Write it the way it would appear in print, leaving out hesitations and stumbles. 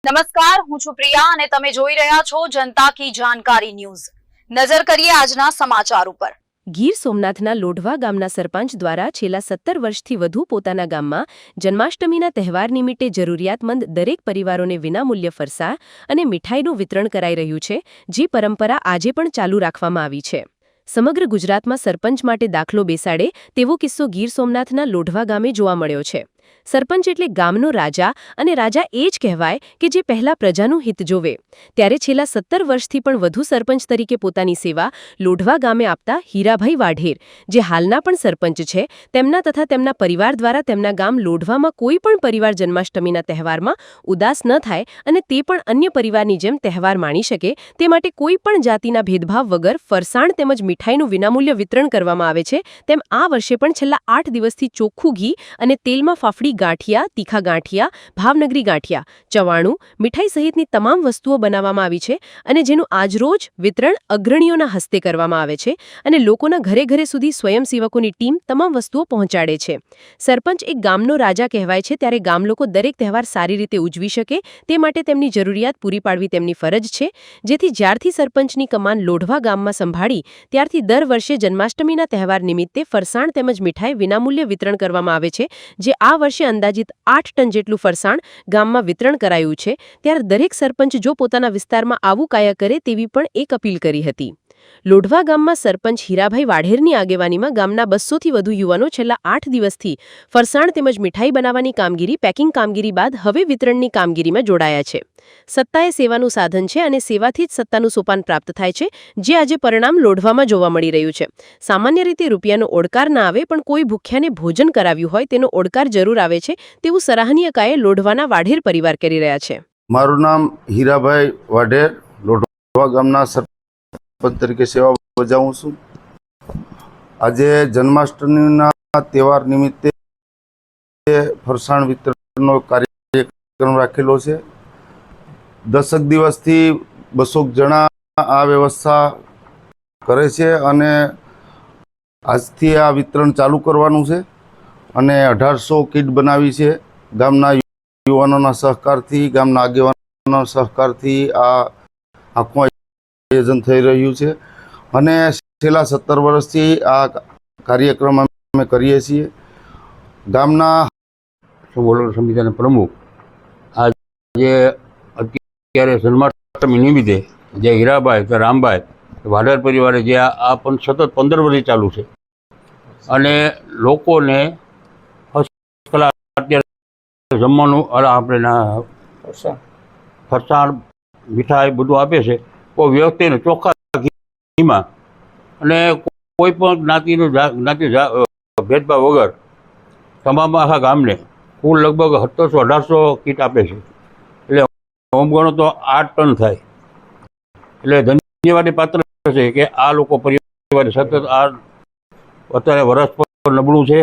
નમસ્કાર, હું છું પ્રિયા અને તમે જોઈ રહ્યા છો જનતા કી જાણકારી ન્યૂઝ। નજર કરીએ આજના સમાચાર ઉપર। ગીર સોમનાથના લોઢવા ગામના સરપંચ દ્વારા છેલ્લા 17 વર્ષથી વધુ પોતાના ગામમાં જન્માષ્ટમીના તહેવાર નિમિત્તે જરૂરિયાતમંદ દરેક પરિવારોને વિનામૂલ્ય ફરસાણ અને મીઠાઈનું વિતરણ કરાઈ રહ્યું છે, જે પરંપરા આજે પણ ચાલુ રાખવામાં આવી છે। સમગ્ર ગુજરાતમાં સરપંચ માટે દાખલો બેસાડે તેવો કિસ્સો ગીર સોમનાથના લોઢવા ગામે જોવા મળ્યો છે। સરપંચ એટલે ગામનો રાજા, અને રાજા એ જ કહેવાય કે જે પહેલા પ્રજાનું હિત જોવે। ત્યારે છેલ્લા 17 વર્ષથી પણ વધુ સરપંચ તરીકે પોતાની સેવા લોઢવા ગામે આપતા હીરાભાઈ વાઢેર, જે હાલના પણ સરપંચ છે, તેમના તથા તેમના પરિવાર દ્વારા તેમના ગામ લોઢવામાં કોઈ પણ પરિવાર જન્માષ્ટમીના તહેવારમાં ઉદાસ ન થાય અને તે પણ અન્ય પરિવારની જેમ તહેવાર માણી શકે તે માટે કોઈ પણ જાતિના ભેદભાવ વગર ફરસાણ તેમજ મીઠાઈનું વિનામૂલ્ય વિતરણ કરવામાં આવે છે। તેમ આ વર્ષે પણ છેલ્લા 8 દિવસથી ચોખ્ખું ઘી અને તેલમાં ફાફડી ગાંઠિયા, તીખા ગાંઠિયા, ભાવનગરી ગાંઠિયા, ચવાણું, મીઠાઈ સહિતની તમામ વસ્તુઓ બનાવવામાં આવી છે અને જેનું આજરોજ વિતરણ અગ્રણીઓના હસ્તે કરવામાં આવે છે અને લોકોના ઘરે ઘરે સુધી સ્વયંસેવકોની ટીમ તમામ વસ્તુઓ પહોંચાડે છે। સરપંચ એક ગામનો રાજા કહેવાય છે, ત્યારે ગામ લોકો દરેક તહેવાર સારી રીતે ઉજવી શકે તે માટે તેમની જરૂરિયાત પૂરી પાડવી તેમની ફરજ છે, જેથી જ્યારથી સરપંચની કમાન લોઢવા ગામમાં સંભાળી ત્યારથી દર વર્ષે જન્માષ્ટમીના તહેવાર નિમિત્તે ફરસાણ તેમજ મીઠાઈ વિનામૂલ્ય વિતરણ કરવામાં આવે છે, જે આ વર્ષે અંદાજિત 8 ટન જેટલું ફરસાણ ગામમાં વિતરણ કરાયું છે। ત્યારે દરેક સરપંચ જો પોતાના વિસ્તારમાં આવું કાયા કરે તેવી પણ એક અપીલ કરી હતી। લોઢવા ગામમાં સરપંચ હીરાભાઈ વાઢેરની આગેવાનીમાં ગામના 200થી વધુ યુવાનો છેલ્લા 8 દિવસથી ફરસાણ તેમજ મીઠાઈ બનાવવાની કામગીરી, પેકિંગ કામગીરી બાદ હવે વિતરણની કામગીરીમાં જોડાયા છે। સત્તા એ સેવાનું સાધન છે અને સેવાથી જ સત્તાનું સોપાન પ્રાપ્ત થાય છે, જે આજે પરિણામ લોઢવામાં જોવા મળી રહ્યું છે। સામાન્ય રીતે રૂપિયાનો ઓડકાર ના આવે પણ કોઈ ભૂખ્યાને ભોજન કરાવ્યું હોય તેનો ઓડકાર જરૂર આવે છે, તેવું સરાહનીય કાર્ય લોઢવાના વાઢેર પરિવાર કરી રહ્યા છે। મારું નામ હીરાભાઈ વાઢેર, લોઢવા ગામના સરપંચ તરીકે સેવા બજાવું છું। આજે જન્માષ્ટમીના તહેવાર નિમિત્તે ફરસાણ વિતરણનો કાર્યક્રમ રાખેલો છે। 10 દિવસથી 200 જણા આ વ્યવસ્થા કરે છે અને આજથી આ વિતરણ ચાલુ કરવાનું છે અને 1800 કીટ બનાવી છે। ગામના યુવાનોના સહકારથી, ગામના આગેવાનોના સહકારથી આ આખું આયોજન થઈ રહ્યું છે અને છેલ્લા 17 વર્ષથી આ કાર્યક્રમ અમે કરીએ છીએ। ગામના બોલર સમિતિના પ્રમુખ આજે અત્યારે જન્માષ્ટમી નિમિત્તે જે હીરાભાઈ કે રામભાઈ વાઢેર પરિવારે જે આ પણ સતત 15 વર્ષથી ચાલુ છે અને લોકોને અત્યારે જમવાનું આપણે ફરસાણ મીઠાઈ બધું આપે છે, કોઈ વ્યક્તિને ચોખ્ખા ઘીમાં અને કોઈ પણ જ્ઞાતિ ભેદભાવ વગર તમામ આખા ગામને કુલ લગભગ 1700-1800 કીટ આપે છે। એટલે ઓમ ગણો તો 8 ટન થાય। એટલે ધન્યવાદ પાત્ર છે કે આ લોકો પરિવાર સતત આ અત્યારે વર્ષ પર નબળું છે,